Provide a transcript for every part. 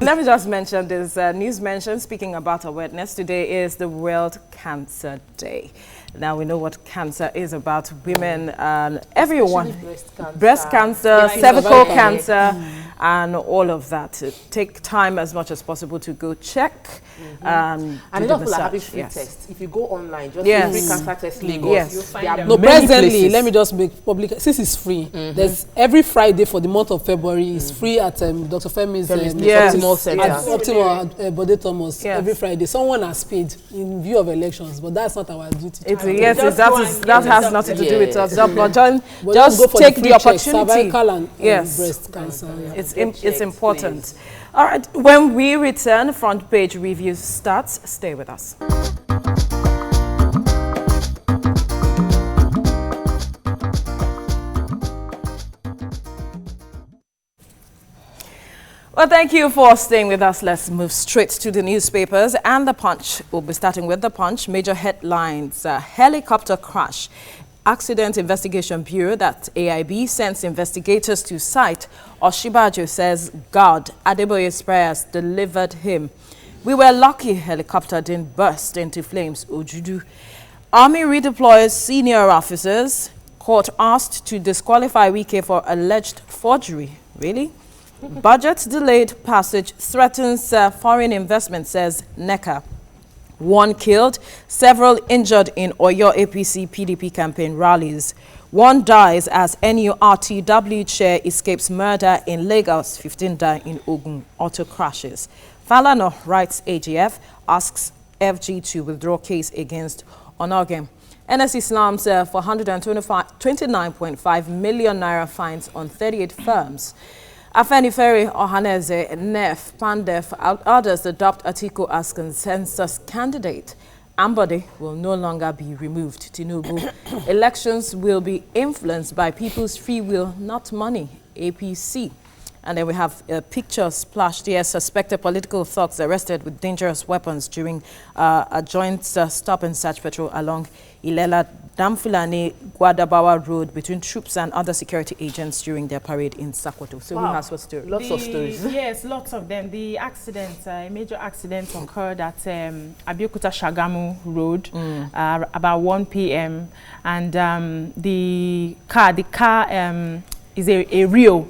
Let me just mention this news mention. Speaking about awareness, today is the World Cancer Day. Now we know what cancer is about. Women and everyone. Breast cancer, cervical cancer, and all of that. Take time as much as possible to go check. And a lot of people are having free tests. If you go online, just free cancer test Lagos. Yes. No, presently, let me just make public. Since it's free, there's every Friday for the month of February is free at Dr. Femi's Optimal Center. At Optimal Bode Thomas every Friday. Someone has paid in view of elections, but that's not our duty. That has nothing to do with us. Just take the opportunity. Cervical and breast cancer. It's important. Please. All right, when we return, front page review starts. Stay with us. Well, thank you for staying with us. Let's move straight to the newspapers and the Punch. We'll be starting with the Punch. Major headlines: helicopter crash. Accident Investigation Bureau, that AIB, sends investigators to site. Oshibajo says God, Adeboye's prayers delivered him. We were lucky helicopter didn't burst into flames. Ojudu. Army redeploys senior officers. Court asked to disqualify Wike for alleged forgery. Really? Budget delayed passage threatens foreign investment, says NECA. 1 killed, several injured in Oyo APC PDP campaign rallies. 1 dies as NURTW chair escapes murder in Lagos. 15 die in Ogun. Auto crashes. Falana writes AGF, asks FG to withdraw case against Onogem. NSE slams for 129.5 million naira fines on 38 firms. Afenifere, Ohaneze, NEF, PANDEF, others adopt Atiku as consensus candidate. Ambode will no longer be removed. Tinubu, elections will be influenced by people's free will, not money. APC. And then we have a picture splashed here. Suspected political thugs arrested with dangerous weapons during a joint stop and search patrol along Ilela Damfulani Guadabawa Road between troops and other security agents during their parade in Sokoto. So who has what story? Lots of stories. Yes, lots of them. The accident, a major accident occurred at Abeokuta Shagamu Road about 1 p.m. And the car is a Rio.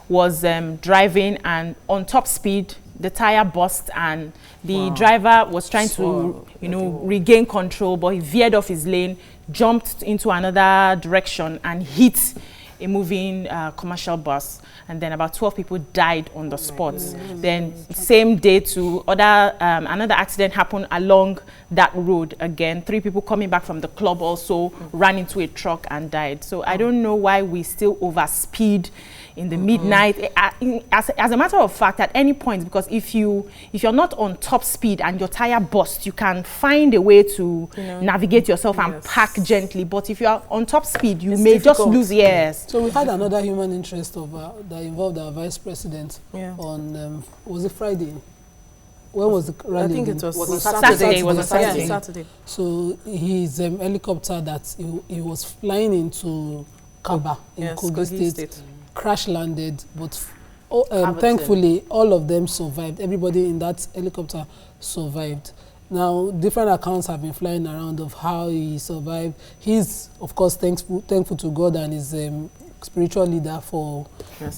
Was driving, and on top speed the tire burst and the driver was trying to regain control, but he veered off his lane, jumped into another direction and hit a moving commercial bus, and then about 12 people died on the spot. Then same day to another accident happened along that road again. 3 people coming back from the club also ran into a truck and died. So I don't know why we still overspeed in the midnight. As a matter of fact, at any point, because if you're not on top speed and your tire bursts, you can find a way to navigate yourself and park gently. But if you are on top speed, you may just lose years. So we had another human interest that involved our vice president on was it Friday? When was the rally? I think it was Saturday. Saturday. So his helicopter that he was flying into Kaba in Kogi State. Crash landed, but thankfully all of them survived. Everybody in that helicopter survived. Now different accounts have been flying around of how he survived. He's of course thankful to God and his spiritual leader for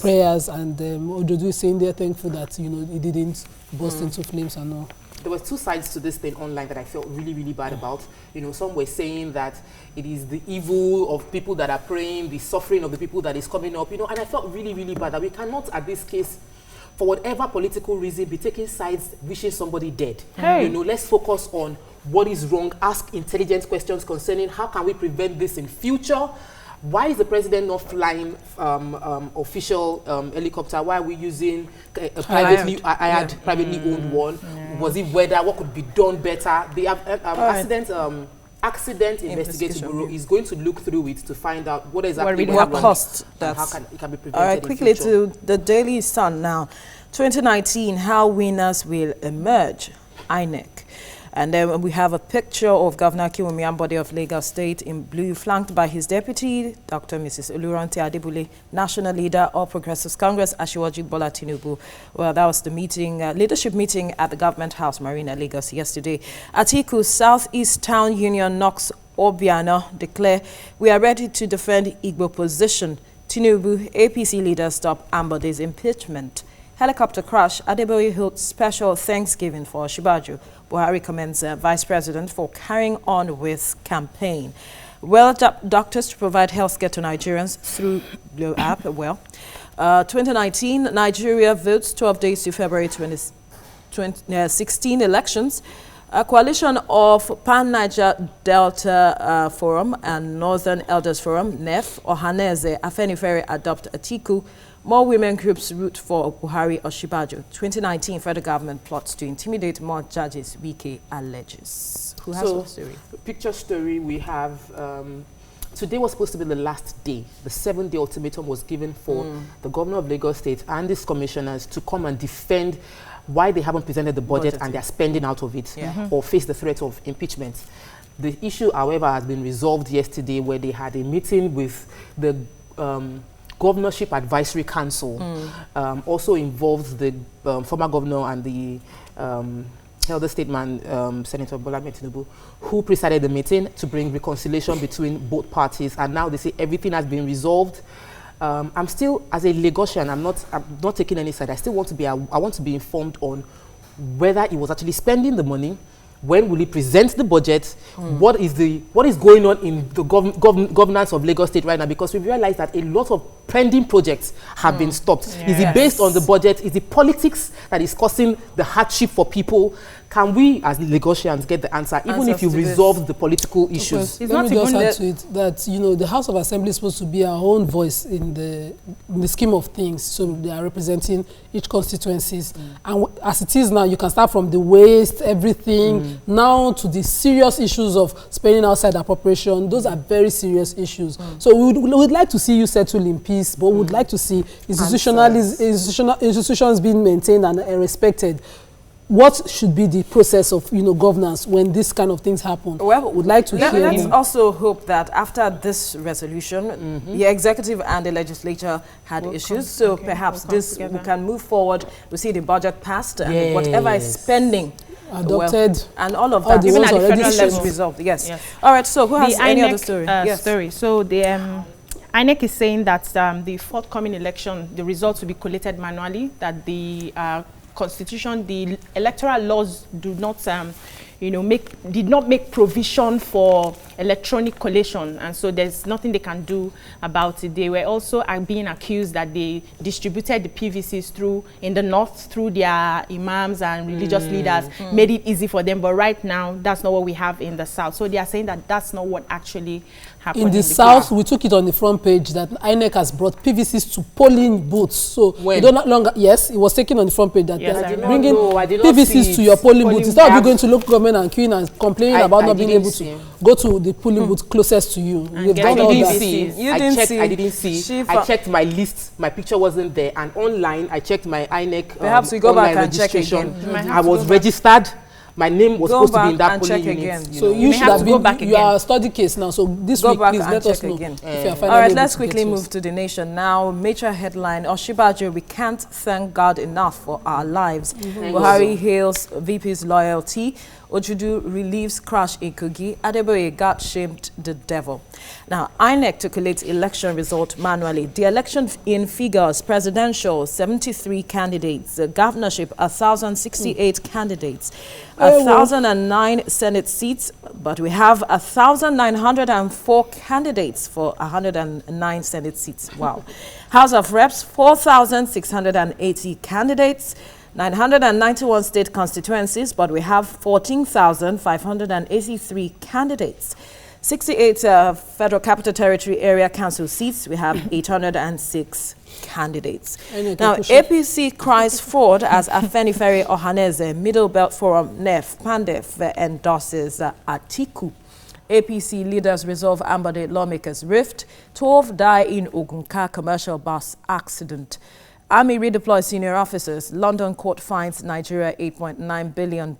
prayers, and Ojodu is saying they're thankful that he didn't burst into flames and all. There were 2 sides to this thing online that I felt really, really bad about. Some were saying that it is the evil of people that are praying, the suffering of the people that is coming up, and I felt really, really bad that we cannot, at this case, for whatever political reason, be taking sides wishing somebody dead. Let's focus on what is wrong, ask intelligent questions concerning how can we prevent this in future. Why is the president not flying official helicopter? Why are we using a privately owned one? Was it weather? What could be done better? The accident investigation bureau is going to look through it to find out what exactly what caused that. How can it can be prevented? All right, quickly to the Daily Sun now. 2019, how winners will emerge. INEC. And then we have a picture of Governor Kiwumi Ambode of Lagos State in blue, flanked by his deputy, Dr. Mrs. Oluranti Adebule, National Leader of Progressives Congress, Asiwaju Bola Tinubu. Well, that was the meeting, leadership meeting at the Government House, Marina, Lagos, yesterday. Atiku, Southeast Town Union knocks Obiano, declare, we are ready to defend Igbo position. Tinubu, APC leaders stop Ambode's impeachment. Helicopter crash, Adeboye held special Thanksgiving for Shibaju. Buhari commends Vice President for carrying on with campaign. Well, doctors to provide healthcare to Nigerians through Blue app. Well, 2019, Nigeria votes 12 days to February 2016 elections. A coalition of Pan-Niger Delta Forum and Northern Elders Forum, NEF, Ohaneze, Afenifere adopt Atiku. More women groups root for Buhari or Shibaju. 2019, federal government plots to intimidate more judges, Wike alleges. Who has the story? Picture story we have. Today was supposed to be the last day. The 7-day ultimatum was given for the governor of Lagos State and his commissioners to come and defend why they haven't presented the budget and they're spending out of it or face the threat of impeachment. The issue, however, has been resolved yesterday where they had a meeting with the Governorship Advisory Council. Also involves the former governor and the elder statesman, Senator Bola Tinubu, who presided the meeting to bring reconciliation between both parties. And now they say everything has been resolved. I'm still, as a Lagosian, I'm not taking any side. I still want to be, I want to be informed on whether he was actually spending the money, when will he present the budget, what is going on in the governance of Lagos State right now, because we realize that a lot of pending projects have been stopped. Yes. Is it based on the budget? Is it politics that is causing the hardship for people? Can we, as Lagosians, get the answer, even if you resolve the political issues? Let me just add to it that, you know, the House of Assembly is supposed to be our own voice in the scheme of things. So they are representing each constituencies. And as it is now, you can start from the waste, everything, now to the serious issues of spending outside appropriation. Those are very serious issues. So we would like to see you settle in peace, but we would like to see institutions being maintained and respected. What should be the process of, you know, governance when this kind of things happen? Well, would like to hear. Let's also hope that after this resolution, the executive and the legislature had issues, so perhaps we can move forward. We see the budget passed and whatever is spending adopted and all of that, even at the federal level, resolved. Yes. All right. So who has any other story? Story. So the INEC is saying that the forthcoming election, the results will be collated manually. That the Constitution, the electoral laws do not, did not make provision for electronic collation, and so there's nothing they can do about it. They were also being accused that they distributed the PVCs in the north through their imams and religious leaders, made it easy for them. But right now, that's not what we have in the south. So they are saying that that's not what actually happened. In the south, we took it on the front page that INEC has brought PVCs to polling booths. So you don't longer, yes, it was taken on the front page that they are bringing PVCs to your polling booths. Instead of you going to local government and queuing and complaining about not being able to go to the polling booth closest to you. I didn't see. I checked my list. My picture wasn't there. And online, I checked my INEC perhaps we go back and check again. I was registered. My name was supposed to be in that polling unit. So you should have been, you are a study case now. So this week, please let us know. All right, let's quickly move to the nation now. Major headline, Oshibaju, we can't thank God enough for our lives. Buhari hails VP's loyalty. Ojudu relieves crash in Kogi. Adeboye God shamed the devil. Now, INEC to collate election result manually. The election in figures, presidential, 73 candidates. The governorship, 1,068 candidates. 1,009 Senate seats, but we have 1,904 candidates for 109 Senate seats. Wow. House of Reps, 4,680 candidates. 991 state constituencies, but we have 14,583 candidates. 68 Federal Capital Territory Area Council seats, we have 806 candidates. Now, APC cries fraud as Afenifere Ohaneze, Middle Belt Forum, NEF, PANDEF endorses Atiku. APC leaders resolve Ambode lawmakers' rift. 12 die in Ogunka commercial bus accident. Army redeploys senior officers. London court fines Nigeria $8.9 billion.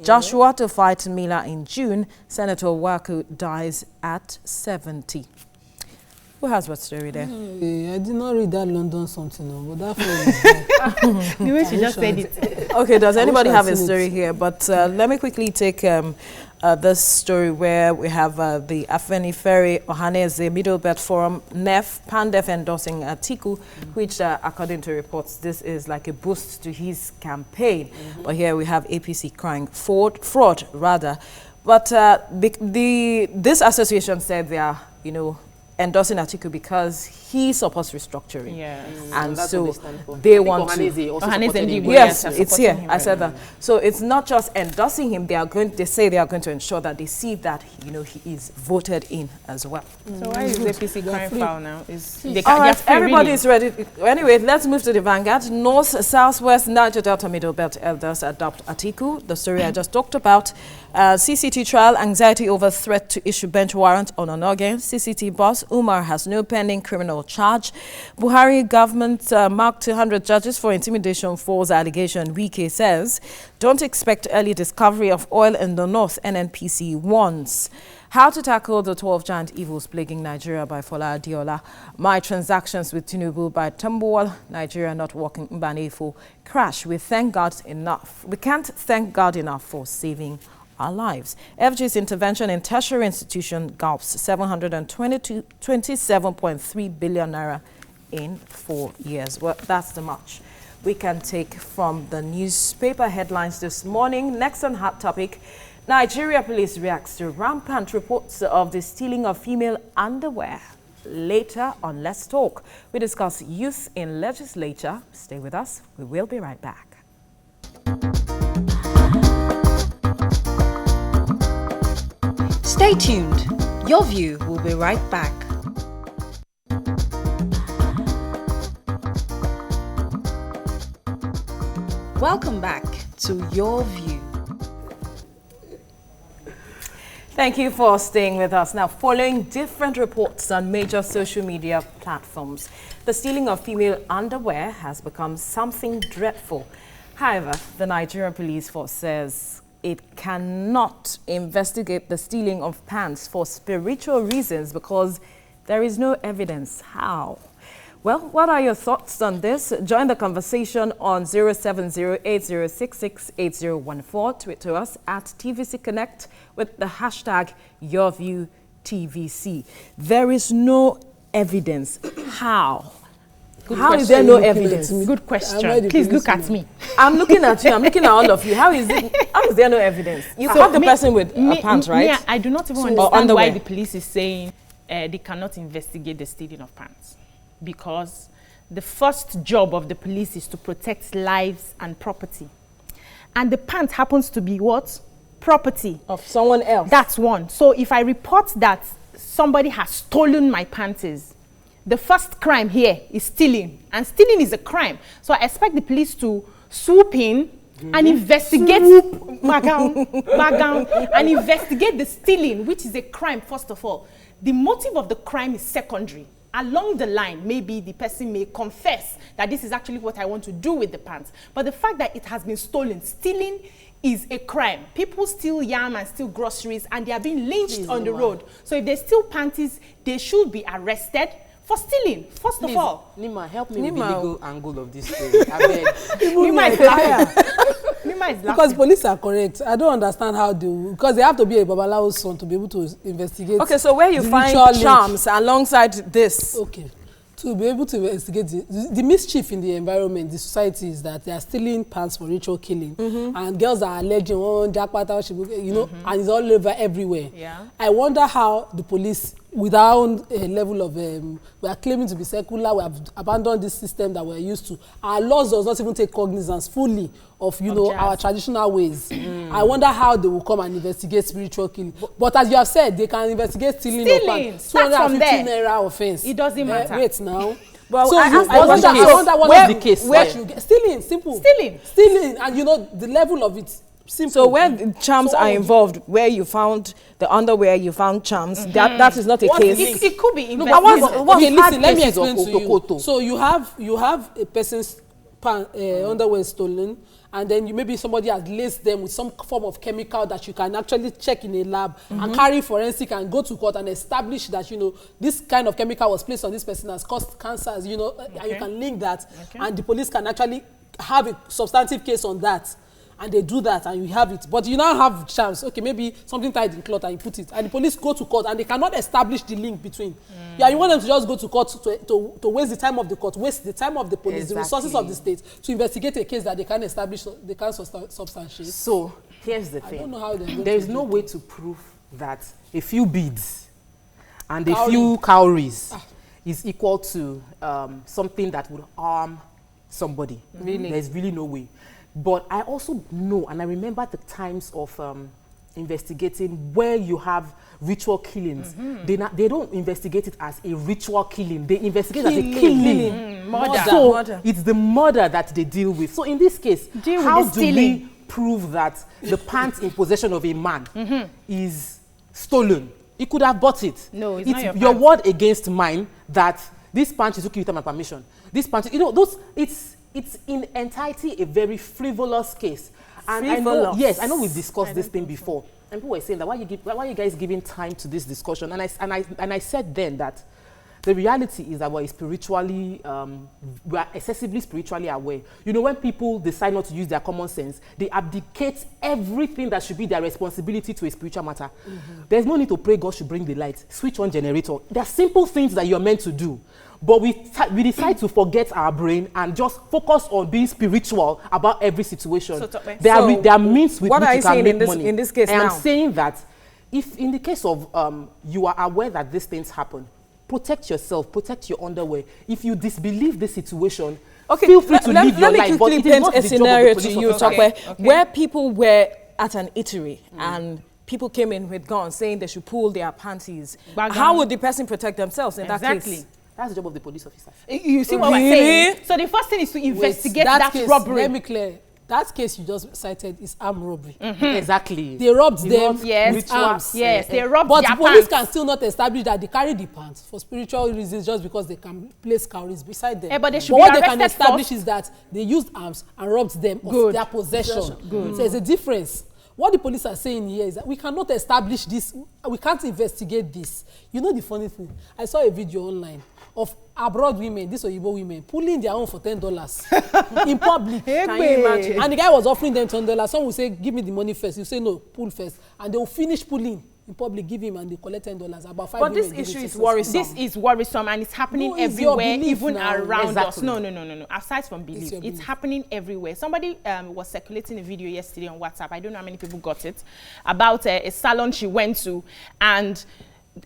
Joshua to fight Mila in June. Senator Waku dies at 70. Who has what story there? I did not read that London something, but that is the way she just said it. Okay, does anybody have a story here? But let me quickly take this story where we have the Afenifere Ohaneze Middle Belt Forum, NEF, PANDEF endorsing Atiku, which according to reports, this is like a boost to his campaign. But here we have APC crying fraud rather. But this association said they are, endorsing Atiku because he supports restructuring. Yes. And that's so what they stand for. they want to. Yes, it's here. I said that. So it's not just endorsing him. They say they are going to ensure that they see that he is voted in as well. So why is the APC crying foul now? All right, everybody is ready. Anyway, let's move to the Vanguard. North, Southwest, Niger Delta, Middle Belt elders adopt Atiku. The story I just talked about. CCT trial, anxiety over threat to issue bench warrant on Onogen. CCT boss Umar has no pending criminal charge. Buhari government marked 200 judges for intimidation false allegation. Wike says, don't expect early discovery of oil in the north, NNPC warns. How to tackle the 12 giant evils plaguing Nigeria by Fola Adiola. My transactions with Tinubu by Tambuwal. Nigeria not working Mbanefo. Crash. We thank God enough. We can't thank God enough for saving our lives. FG's intervention in tertiary institution gulps 727.3 billion naira in 4 years. Well, that's the much we can take from the newspaper headlines this morning. Next on Hot Topic, Nigeria police reacts to rampant reports of the stealing of female underwear. Later on Let's Talk, we discuss youth in legislature. Stay with us. We will be right back. Stay tuned. Your View will be right back. Welcome back to Your View. Thank you for staying with us. Now, following different reports on major social media platforms, the stealing of female underwear has become something dreadful. However, the Nigerian police force says it cannot investigate the stealing of pants for spiritual reasons because there is no evidence. How? Well, what are your thoughts on this? Join the conversation on 070-8066-8014. Tweet to us at TVC Connect with the hashtag YourViewTVC. There is no evidence. How? How is there no evidence? Good question. Please look at me. I'm looking at you. I'm looking at all of you. How is there no evidence? You caught the person with a pants, right? Yeah, I do not even understand why the police is saying they cannot investigate the stealing of pants. Because the first job of the police is to protect lives and property. And the pants happens to be what? Property. Of someone else. That's one. So if I report that somebody has stolen my panties, the first crime here is stealing, and stealing is a crime. So I expect the police to swoop in and investigate and investigate the stealing, which is a crime, first of all. The motive of the crime is secondary. Along the line, maybe the person may confess that this is actually what I want to do with the pants. But the fact that it has been stolen, stealing is a crime. People steal yam and steal groceries, and they are being lynched on the road. So if they steal panties, they should be arrested for stealing, first of all. Nima, help me with the legal angle of this story. I beg. Nima is liar. Nima is because police are correct. I don't understand how because they have to be a Babalawo's son to be able to investigate. Okay, so where you find charms alongside this? Okay. To be able to investigate the mischief in the environment, the society, is that they are stealing pants for ritual killing. And girls are alleging, and it's all over everywhere. Yeah. I wonder how the police, without a level of, we are claiming to be secular, we have abandoned this system that we're used to. Our laws does not even take cognizance fully of, our traditional ways. I wonder how they will come and investigate spiritual killing. But as you have said, they can investigate stealing of pants. 215 naira offense. It doesn't matter. Wait now. Well, so I wonder what is the case. Where stealing, simple. Stealing, and the level of it. Simple. So when charms are involved, where you found the underwear, you found charms, that is not a case. It could be No, investigated. okay, listen, let me explain of to you. Okoto. So you have a person's underwear stolen, and then maybe somebody has laced them with some form of chemical that you can actually check in a lab and carry forensic and go to court and establish that, you know, this kind of chemical was placed on this person, has caused cancers, you know, and you can link that, and the police can actually have a substantive case on that. And they do that, and you have it. But you now have charms. Okay, maybe something tied in cloth, and you put it, and the police go to court, and they cannot establish the link between. Yeah, you want them to just go to court to waste the time of the court, waste the time of the police, the resources of the state to investigate a case that they can't establish, they can't substantiate. So here's the thing. I don't know how there is no way to prove that a few beads and a few cowries is equal to something that would harm somebody. Really, there's really no way. But I also know, and I remember the times of investigating where you have ritual killings. They don't investigate it as a ritual killing. They investigate it as a killing. Murder. So it's the murder that they deal with. So in this case, how do we prove that the pants in possession of a man is stolen? He could have bought it. No, it's not your word against mine that this pants is okay without my permission. This pants, you know, it's in entirety a very frivolous case. And Frivolous. I know we've discussed this thing before. And people were saying that why are you guys giving time to this discussion? And I said then that the reality is that we're excessively spiritually aware. You know, when people decide not to use their common sense, they abdicate everything that should be their responsibility to a spiritual matter. There's no need to pray God should bring the light, switch on generator. There are simple things that you're meant to do. But we decide to forget our brain and just focus on being spiritual about every situation. So there are means with which you can make money. In this case I now? am saying that if in the case of you are aware that these things happen, protect yourself, protect your underwear. If you disbelieve the situation, feel free to live your life. Let me quickly paint a scenario to you, Tokwe, where people were at an eatery and people came in with guns saying they should pull their panties. How would the person protect themselves in that case? That's the job of the police officers. You see what we're saying? So the first thing is to investigate that case, robbery. Let me clear. That case you just cited is armed robbery. Exactly. They robbed them with arms. Yes, they robbed but their the police pants. can still not establish that they carry the pants for spiritual reasons just because they can place cowries beside them. But they should what be they can arrested establish first. is that they used arms and robbed them of their possession. So there's a difference. What the police are saying here is that we cannot establish this. We can't investigate this. You know the funny thing? I saw a video online of abroad women, these Oyibo women, pulling their own for $10 in public. Can you imagine? And the guy was offering them $10. Some will say, give me the money first. You say, no, pull first. And they will finish pulling in public, give him, and they collect $10. About 5 But women this issue is successful. worrisome. This is worrisome, and it's happening everywhere, even around us. No. Aside from belief, it's happening everywhere. Somebody was circulating a video yesterday on WhatsApp. I don't know how many people got it, about a salon she went to, and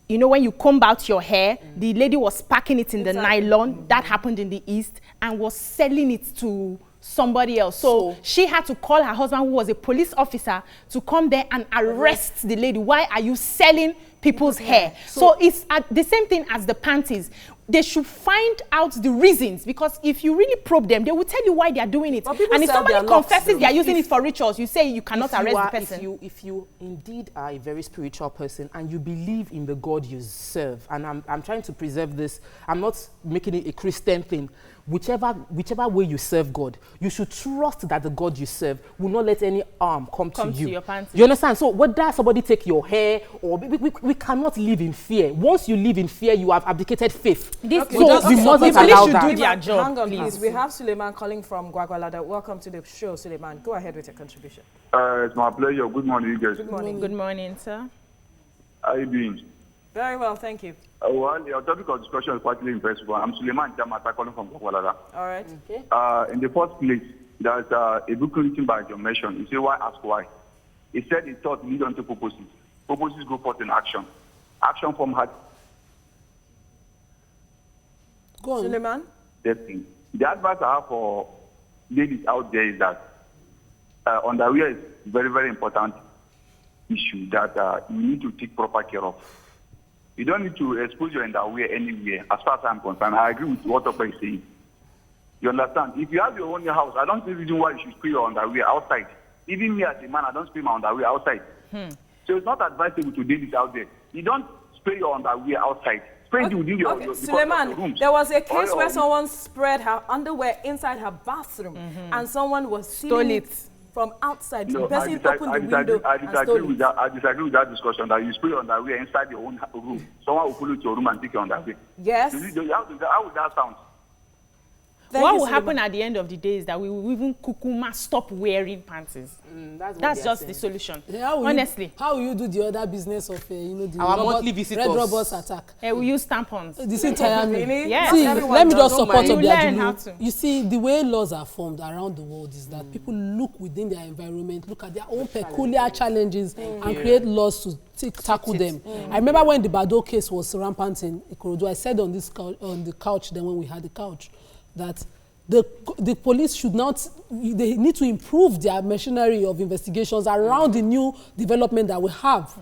you know, when you comb out your hair, the lady was packing it in the nylon. That happened in the East, and was selling it to somebody else. So she had to call her husband, who was a police officer, to come there and arrest the lady. Why are you selling people's hair? So it's the same thing as the panties. They should find out the reasons, because if you really probe them, they will tell you why they are doing it. And if somebody confesses they are using it for rituals, you say you cannot arrest the person. If you indeed are a very spiritual person and you believe in the God you serve, and I'm trying to preserve this, I'm not making it a Christian thing. Whichever way you serve God, you should trust that the God you serve will not let any harm come to you. Your panties. You understand? So whether somebody take your hair, or we cannot live in fear. Once you live in fear, you have abdicated faith. We mustn't allow that. do their job. Hang on, please. We have Suleiman calling from Gwagwalada. Welcome to the show, Suleiman. Go ahead with your contribution. It's my pleasure. Good morning, you guys. Good morning. Good morning, sir. How are you doing? Very well, thank you. Well, your topic of discussion is quite impressive. I'm Suleiman Jamata calling from Gwagwalada. All right. Okay. In the first place, there's a book written by John Mission. He said, "Why ask why?" He said, "He thought lead on to purposes. Purposes go forth in action. Action from heart." Go on. Suleiman? The advice I have for ladies out there is that underwear is very, very important issue that you need to take proper care of. You don't need to expose your underwear anywhere, as far as I'm concerned. I agree with what Opa is saying. You understand? If you have your own house, I don't see the reason why you should spray your underwear outside. Even me as a man, I don't spray my underwear outside. So it's not advisable to do this out there. You don't spray your underwear outside. Spray it within your Suleiman, rooms. there was a case where someone spread her underwear inside her bathroom and someone was stealing it from outside. The person opened the window and stole it. I disagree with that discussion that you spray your underwear inside your own room. Someone will pull it to your room and take your underwear. Yes. How would that sound? What will happen at the end of the day is that we will even kukuma stop wearing pants. That's just the solution. Honestly. How will you do the other business of the our monthly visitors? red robots attack? We use tampons. This entire me. Yes. See, let me just support Obiajulu. You see, the way laws are formed around the world is that people look within their environment, look at their own peculiar challenges, and create laws to tackle them. I remember when the Bado case was rampant in Ikorodu, I said on the couch then when we had the couch, that the police should not, they need to improve their machinery of investigations around the new development that we have.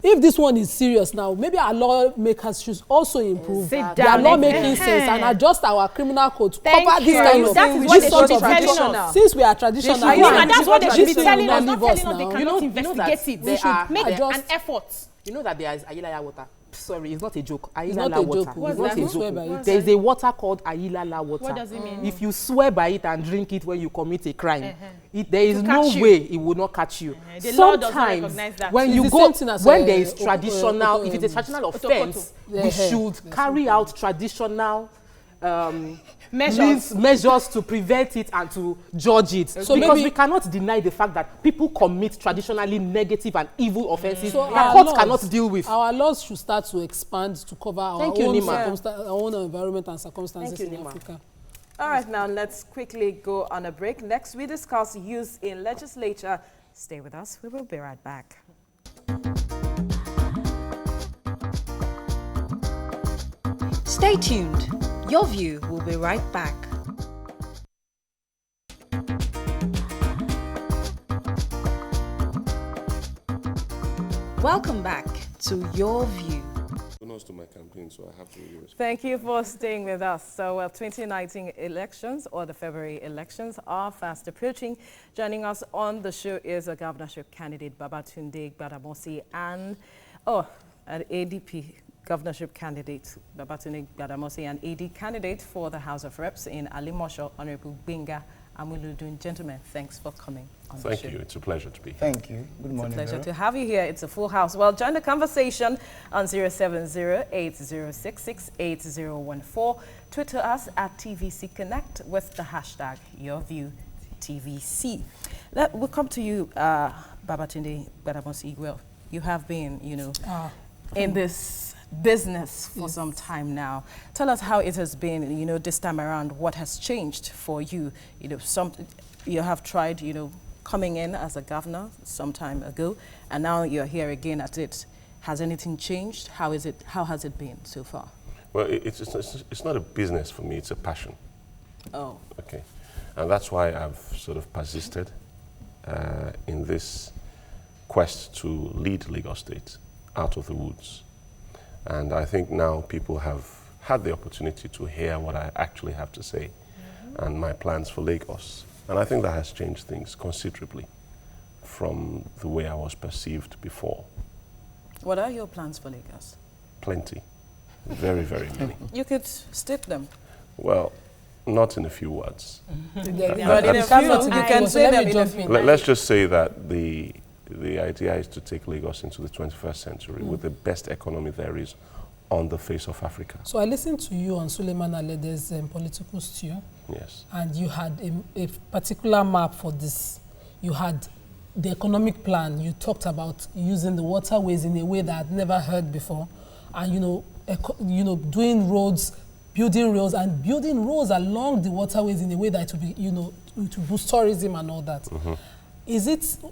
If this one is serious now, maybe our lawmakers should also improve their lawmaking sense and adjust our criminal code to cover this kind of That is what they should be telling us. Since we are traditional, that's what they should be telling us. Not telling us they now. cannot investigate it. They should make an effort. You know that there is Ayilaya water. Sorry, it's not a joke. Ayilala It's not a water. joke. It's not a joke. There is a water called Ayilala water. What does it mean? If you swear by it and drink it when you commit a crime, there is no way it will not catch you. The law does not recognize that. When you go, when there is traditional, if it's a traditional offense, we should carry out traditional measures to prevent it and to judge it. So because we cannot deny the fact that people commit traditionally negative and evil offenses that courts cannot deal with. Our laws should start to expand to cover our own environment and circumstances in Africa. All right, now let's quickly go on a break. Next, we discuss youth in legislature. Stay with us. We will be right back. Stay tuned. Your View will be right back. Welcome back to Your View. To my campaign, so I have to respect. Thank you for staying with us. So 2019 elections, or the February elections, are fast approaching. Joining us on the show is a governorship candidate, Babatunde Gbadamosi, and an ADP governorship candidate, Babatunde Gbadamosi, and AD candidate for the House of Reps in Alimosho, Honorable Benga Amuludun. Gentlemen, thanks for coming on the show. Thank you. It's a pleasure to be here. Thank you. Good morning. It's a pleasure to have you here. It's a full house. Well, join the conversation on 070-8066-8014. Twitter us at TVC Connect with the hashtag YourViewTVC. We'll come to you, Babatunde Gbadamosi. Well, you have been, in this business for some time now. Tell us how it has been, this time around. What has changed for you? You have tried, coming in as a governor some time ago, and now you're here again at it. Has anything changed? How has it been so far? Well, it's not a business for me. It's a passion. Oh. Okay, and that's why I've sort of persisted in this quest to lead Lagos State out of the woods. And I think now people have had the opportunity to hear what I actually have to say and my plans for Lagos. And I think that has changed things considerably from the way I was perceived before. What are your plans for Lagos? Plenty. Very, very many. You could state them. Well, not in a few words. But in a few, you can say them in a few. Let's just say that the idea is to take Lagos into the 21st century with the best economy there is on the face of Africa. So I listened to you on Suleiman Alede's political stew. Yes. And you had a particular map for this. You had the economic plan. You talked about using the waterways in a way that I'd never heard before. And, doing roads, building roads, and building roads along the waterways in a way that it would be, to boost tourism and all that.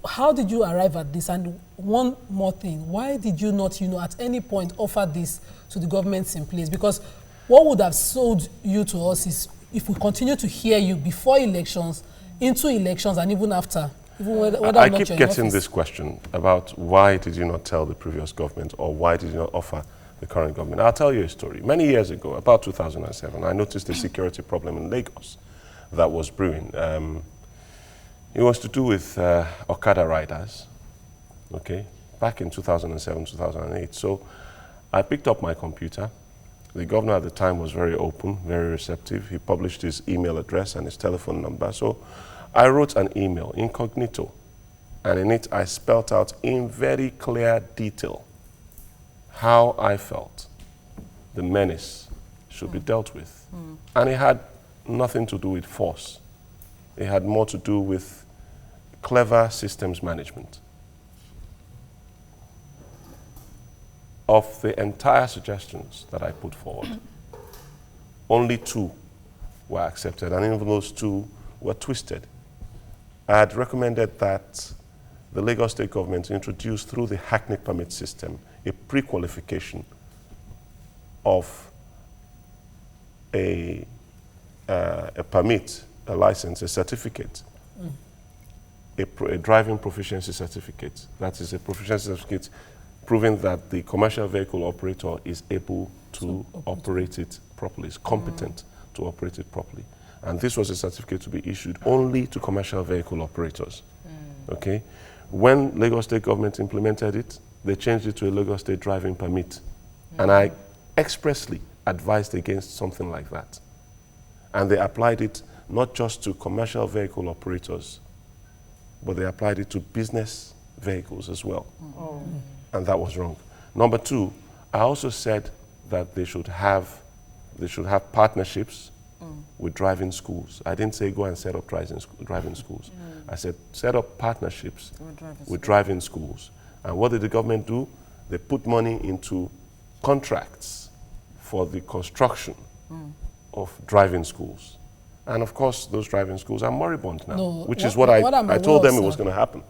How did you arrive at this? And one more thing, why did you not, at any point offer this to the governments in place? Because what would have sold you to us is if we continue to hear you before elections, into elections, and even after. I keep getting this question about why did you not tell the previous government, or why did you not offer the current government? I'll tell you a story. Many years ago, about 2007, I noticed a security problem in Lagos that was brewing. It was to do with Okada riders, okay, back in 2007, 2008. So I picked up my computer. The governor at the time was very open, very receptive. He published his email address and his telephone number. So I wrote an email, incognito, and in it I spelled out in very clear detail how I felt the menace should be dealt with. And it had nothing to do with force. It had more to do with clever systems management. Of the entire suggestions that I put forward, only 2 were accepted, and even those 2 were twisted. I had recommended that the Lagos State government introduce through the hackney permit system a pre-qualification of a permit, a license, a certificate, a driving proficiency certificate. That is a proficiency certificate proving that the commercial vehicle operator is able to operate it properly, is competent to operate it properly. And this was a certificate to be issued only to commercial vehicle operators. Okay? When Lagos State government implemented it, they changed it to a Lagos State driving permit. And I expressly advised against something like that. And they applied it not just to commercial vehicle operators, but they applied it to business vehicles as well. And that was wrong. Number 2, I also said that they should have partnerships with driving schools. I didn't say go and set up driving schools. I said set up partnerships with driving schools. And what did the government do? They put money into contracts for the construction of driving schools. And of course, those driving schools are moribund now, which is what I told them it was going to happen.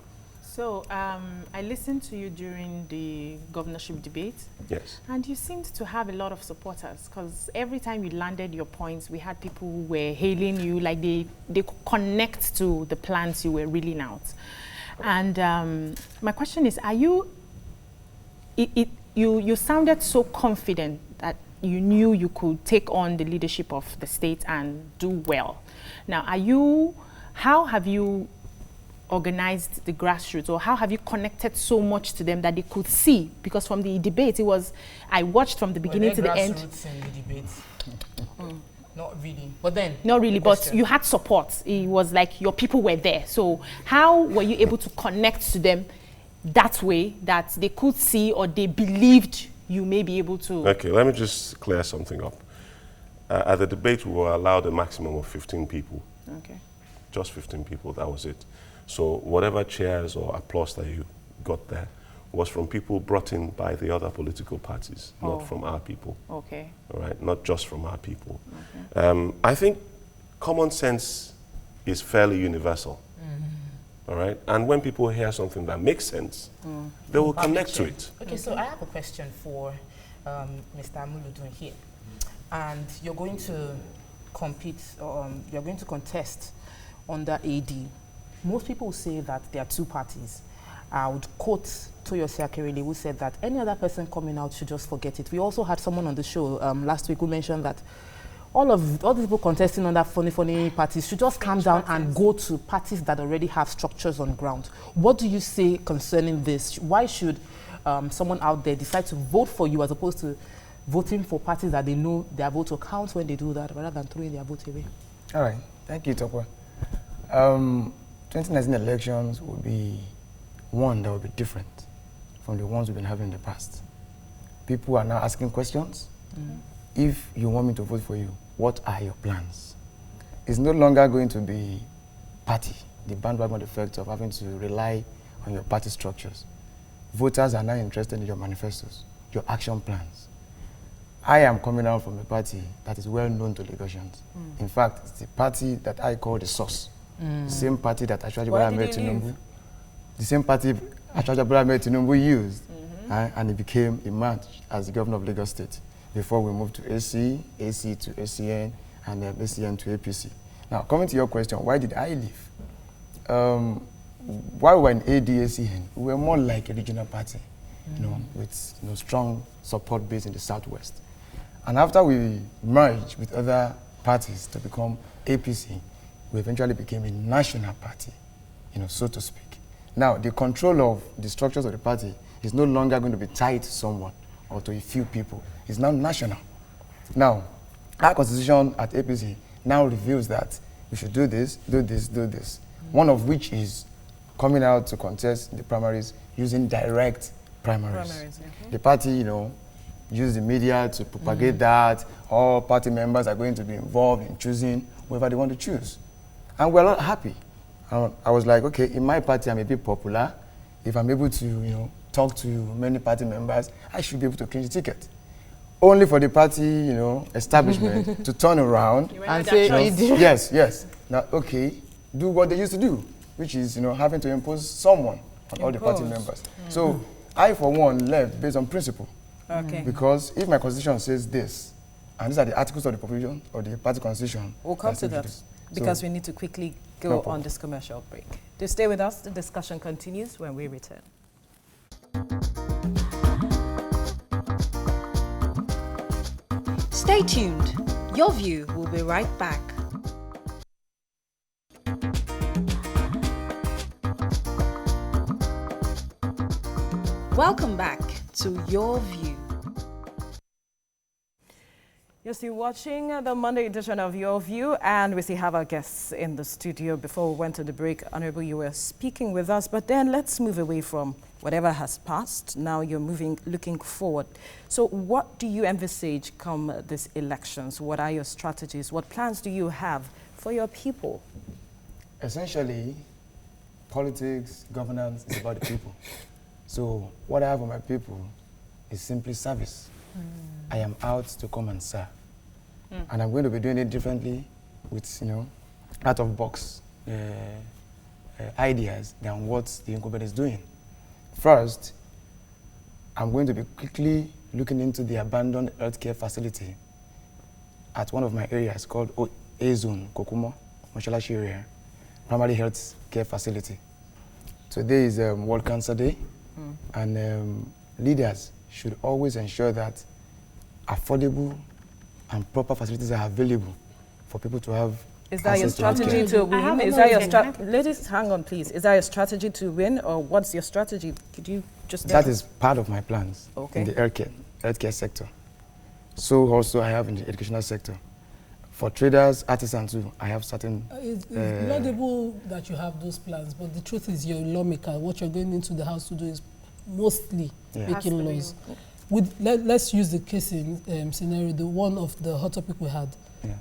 So I listened to you during the governorship debate. Yes. And you seemed to have a lot of supporters, because every time you landed your points, we had people who were hailing you, like they could connect to the plans you were reeling out. And my question is, are you sounded so confident that you knew you could take on the leadership of the state and do well. Now, how have you organized the grassroots, or how have you connected so much to them that they could see? Because from the debate, I watched from the beginning to the end. Grassroots in the debate? Not really. But then... Not really, but you had support. It was like your people were there. So how were you able to connect to them that way, that they could see or they believed you may be able to? Okay, let me just clear something up. At the debate, we were allowed a maximum of 15 people. Okay. Just 15 people, that was it. So whatever cheers or applause that you got there was from people brought in by the other political parties, not from our people. Okay. All right, not just from our people. Okay. I think common sense is fairly universal. All right, and when people hear something that makes sense, they will connect to it. Okay, so I have a question for Mr. Amuludun here. And you're going to compete, you're going to contest under AD. Most people say that there are 2 parties. I would quote Toyosi Akerele, who said that any other person coming out should just forget it. We also had someone on the show last week who mentioned that all the people contesting under funny parties should just calm down and go to parties that already have structures on ground. What do you say concerning this? Why should someone out there decide to vote for you as opposed to voting for parties that they know their vote will count when they do that, rather than throwing their vote away? All right, thank you, Tokwa. 2019 elections will be one that will be different from the ones we've been having in the past. People are now asking questions. If you want me to vote for you, what are your plans? It's no longer going to be party, the bandwagon effect of having to rely on your party structures. Voters are now interested in your manifestos, your action plans. I am coming out from a party that is well known to Lagosians. In fact, it's the party that I call the source. The same party that Ashwaji Bola Ahmed Tinubu, the same party Ashwaji Bola Ahmed Tinubu used, and he became emerged as the governor of Lagos State before we moved to AC, AC to ACN, and then ACN to APC. Now, coming to your question, why did I leave? While we were in ADACN, we were more like a regional party, with strong support base in the Southwest. And after we merged with other parties to become APC, we eventually became a national party so to speak. Now, the control of the structures of the party is no longer going to be tied to someone or to a few people. It's now national. Now, our constitution at APC now reveals that we should do this, do this, do this. One of which is coming out to contest the primaries using direct primaries. The party, use the media to propagate that. All party members are going to be involved in choosing whoever they want to choose. And we're not happy. I was like, okay, in my party, I'm a bit popular. If I'm able to, talk to many party members, I should be able to clinch the ticket. Only for the party, establishment to turn around and say, yes. Now, okay, do what they used to do, which is, having to impose someone on all the party members. So I, for one, left based on principle. Okay. Because if my constitution says this, and these are the articles of the provision or the party constitution, we'll come to that because we need to quickly go on this commercial break. Do stay with us. The discussion continues when we return. Stay tuned. Your View will be right back. Welcome back to Your View. You're still watching the Monday edition of Your View, and we still have our guests in the studio. Before we went to the break, Honorable, you were speaking with us, but then let's move away from whatever has passed. Now you're looking forward. So what do you envisage come these elections? What are your strategies? What plans do you have for your people? Essentially, politics, governance is about the people. So what I have for my people is simply service. I am out to come and serve. And I'm going to be doing it differently with, out-of-box ideas than what the incumbent is doing. First, I'm going to be quickly looking into the abandoned healthcare facility at one of my areas called A-Zone, Kokumo, Moshalashi area, primary health care facility. Today is World Cancer Day, and leaders should always ensure that affordable and proper facilities are available for people to have. Is that your strategy to win? Is that your ladies, hang on, please. Is that your strategy to win, or what's your strategy? Could you just? That is part of my plans in the healthcare sector. So also I have in the educational sector. For traders, artisans too, I have certain. It's laudable that you have those plans, but the truth is, you're a lawmaker. What you're going into the house to do is mostly making laws. Let's use the case in scenario, the one of the hot topic we had.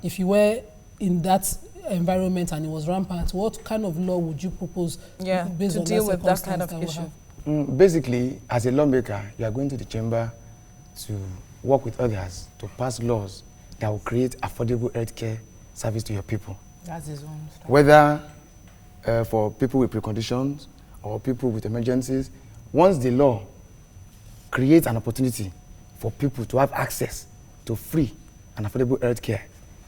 If you were in that environment and it was rampant, what kind of law would you propose based to on deal with that kind of issue? Basically, as a lawmaker, you are going to the chamber to work with others to pass laws that will create affordable healthcare service to your people. That's his own stuff. Whether for people with preconditions or people with emergencies, once the law creates an opportunity for people to have access to free and affordable healthcare,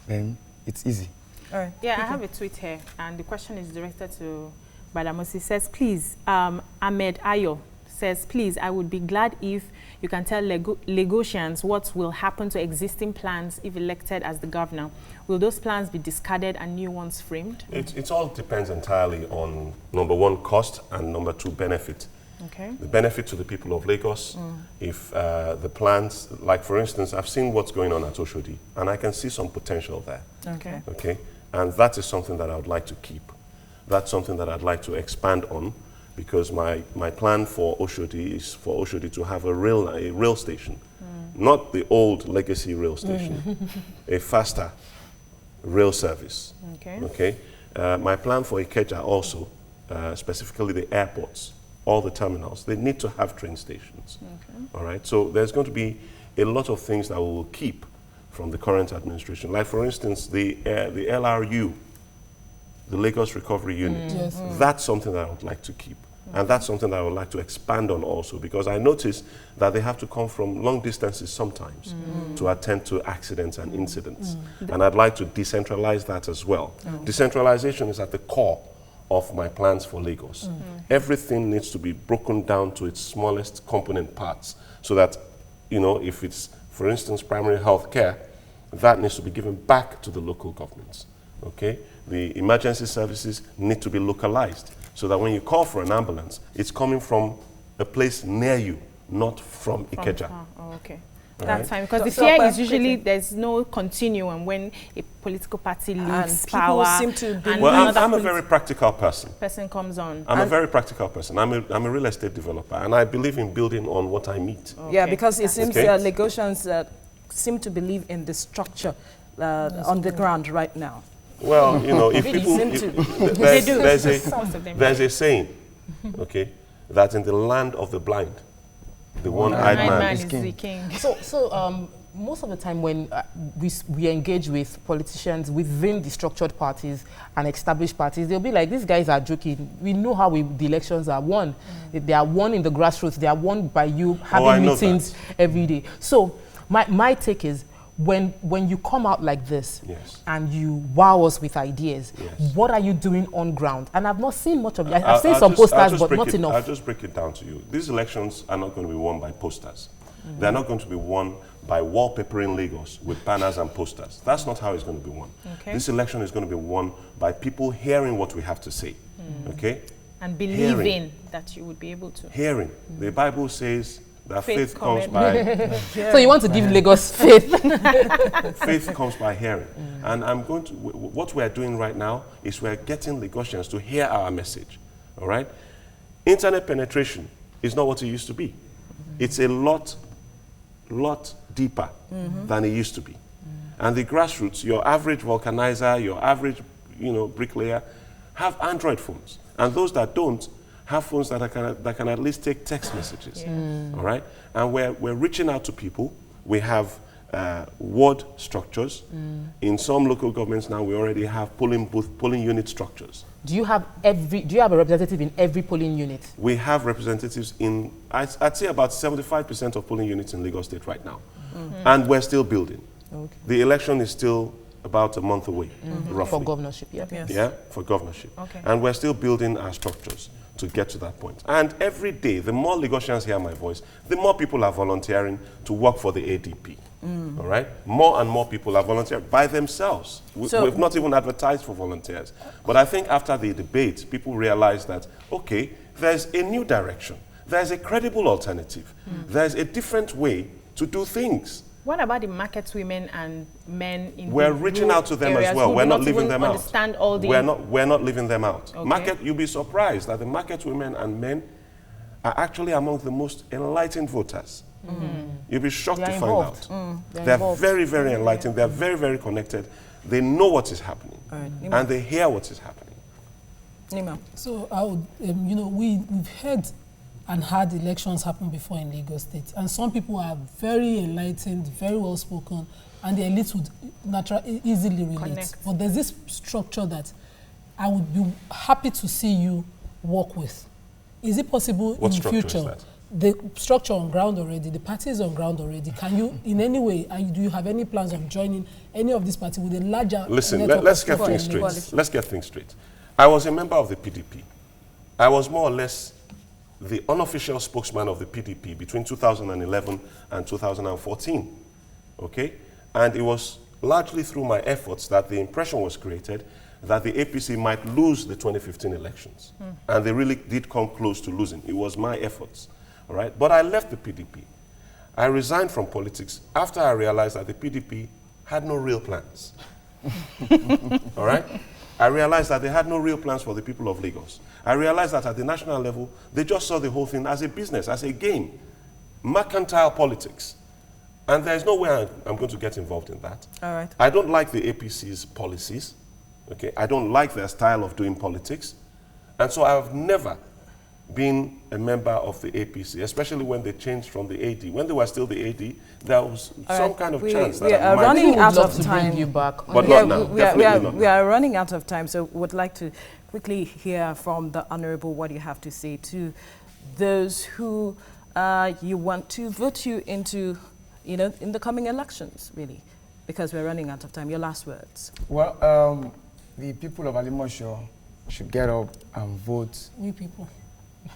then it's easy. All right. Yeah, I have a tweet here, and the question is directed to Badamosi. Says, please, Ahmed Ayo says, please, I would be glad if you can tell Lagosians what will happen to existing plans if elected as the governor. Will those plans be discarded and new ones framed? It all depends entirely on, number one, cost, and number two, benefit. Okay. The benefit to the people of Lagos, if the plans, like for instance, I've seen what's going on at Oshodi, and I can see some potential there. Okay. Okay, and that is something that I would like to keep. That's something that I'd like to expand on, because my plan for Oshodi is for Oshodi to have a rail station, not the old legacy rail station, a faster rail service. Okay. Okay. My plan for Ikeja also, specifically the airports, all the terminals, they need to have train stations. Okay. All right. So there's going to be a lot of things that we will keep from the current administration. Like for instance, the LRU, the Lagos Recovery Unit. That's something that I would like to keep. And that's something that I would like to expand on also, because I notice that they have to come from long distances sometimes to attend to accidents and incidents. And I'd like to decentralize that as well. Decentralization is at the core of my plans for Lagos. Everything needs to be broken down to its smallest component parts, so that, if it's, for instance, primary health care, that needs to be given back to the local governments. Okay? The emergency services need to be localized so that when you call for an ambulance, it's coming from a place near you, not from Ikeja. Oh, okay. All That's right? fine, because the fear is usually there's no continuum when a political party leaves power. Seem to believe well, I'm a very practical person. Person comes on. I'm a very practical person. I'm a real estate developer, and I believe in building on what I meet. Okay. Yeah, because it seems Lagosians seem to believe in the structure on the ground right now. Well, you know, if people, there's a saying, okay, that in the land of the blind, the one-eyed man is king. So most of the time when we engage with politicians within the structured parties and established parties, they'll be like, these guys are joking. We know how the elections are won. They are won in the grassroots. They are won by you having meetings every day. So my take is, when you come out like this and you wow us with ideas, what are you doing on ground? And I've not seen much of it. I've seen some posters, but not enough. I'll just break it down to you. These elections are not going to be won by posters. They're not going to be won by wallpapering Lagos with banners and posters. That's not how it's going to be won. Okay. This election is going to be won by people hearing what we have to say. Okay? And believing that you would be able to. Hearing. The Bible says that faith comes by... So you want to give Lagos faith? Faith comes by hearing. And I'm going to... What we're doing right now is we're getting Lagosians to hear our message. All right? Internet penetration is not what it used to be. It's a lot deeper than it used to be. And the grassroots, your average vulcanizer, your average, bricklayer, have Android phones. And those that don't have phones that can at least take text messages. All right? And we're reaching out to people. We have ward structures. In some local governments now, we already have polling unit structures. Do you have a representative in every polling unit? We have representatives in, I'd say about 75% of polling units in Lagos State right now. And we're still building. Okay. The election is still about a month away, roughly. For governorship, Yeah, for governorship. Okay. And we're still building our structures to get to that point. And every day, the more Lagosians hear my voice, the more people are volunteering to work for the ADP. All right? More and more people are volunteering by themselves. We've not even advertised for volunteers. But I think after the debate, people realize that, okay, there's a new direction. There's a credible alternative. There's a different way to do things. What about the market women and men in We're reaching out to them as well. We're not leaving them out. Understand all the we're not leaving them out. Okay. You'll be surprised that the market women and men are actually among the most enlightened voters. You'll be shocked to find out. They're very, very enlightened. They're very, very connected. They know what is happening. And they hear what is happening. Nima. So I would, we've heard and had elections happen before in Lagos State. And some people are very enlightened, very well spoken, and the elites would easily relate. Connect. But there's this structure that I would be happy to see you work with. Is it possible in the future? Is that? The structure on ground already, the party is on ground already. Can you, in any way, do you have any plans of joining any of these parties with a larger... Listen, let's get things straight. Let's get things straight. I was a member of the PDP. I was more or less the unofficial spokesman of the PDP between 2011 and 2014, okay? And it was largely through my efforts that the impression was created that the APC might lose the 2015 elections. And they really did come close to losing. It was my efforts, all right? But I left the PDP. I resigned from politics after I realized that the PDP had no real plans, all right? I realized that they had no real plans for the people of Lagos. I realized that at the national level, they just saw the whole thing as a business, as a game, mercantile politics. And there's no way I'm going to get involved in that. All right. I don't like the APC's policies. Okay, I don't like their style of doing politics. And so I've never been a member of the APC, especially when they changed from the AD. When they were still the AD, there was some kind of chance that we are running out of time. Bring you back. But not now. We are running out of time, so would like to quickly hear from the Honorable what you have to say to those who you want to vote you into, in the coming elections, really, because we're running out of time. Your last words. Well, the people of Alimosho should get up and vote. You people.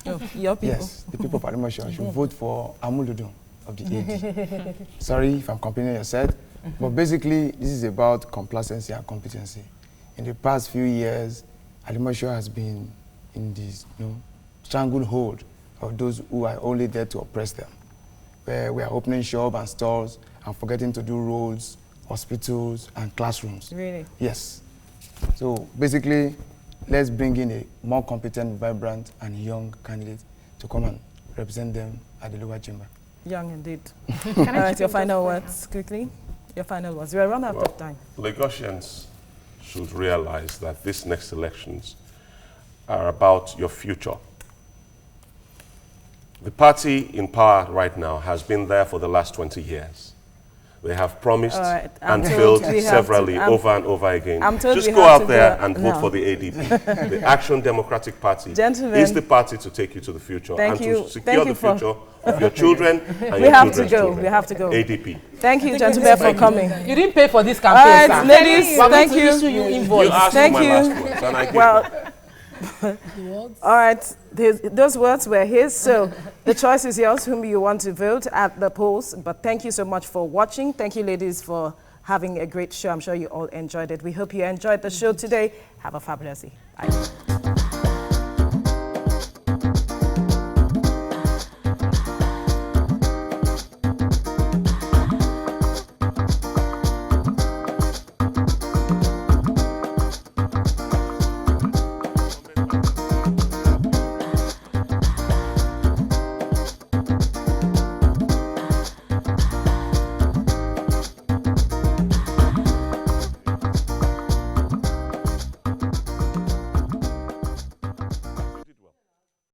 Oh, your people. Yes, the people of Alimosho should vote for Amuludu of the AD. Sorry if I'm complaining, you said, but basically this is about complacency and competency. in the past few years, Alimosho has been in this stranglehold of those who are only there to oppress them, where we are opening shops and stores and forgetting to do roads, hospitals, and classrooms. Really? Yes. So basically, let's bring in a more competent, vibrant, and young candidate to come and represent them at the lower chamber. Young indeed. All right, your final words, quickly. Your final words. We're running out of time. Lagosians should realize that these next elections are about your future. The party in power right now has been there for the last 20 years. They have promised and failed severally over and over again. Just go out there and vote for the ADP. The Action Democratic Party is the party to take you to the future and to secure the future of your children and your children's children. We have to go. ADP. Thank you, gentlemen, for coming. You didn't pay for this campaign, all right, ladies, thank you. You asked for my last words, and I gave all right, those words were his, so the choice is yours, whom you want to vote at the polls. But thank you so much for watching. Thank you, ladies, for having a great show. I'm sure you all enjoyed it. We hope you enjoyed the show today. Have a fabulous day. Bye.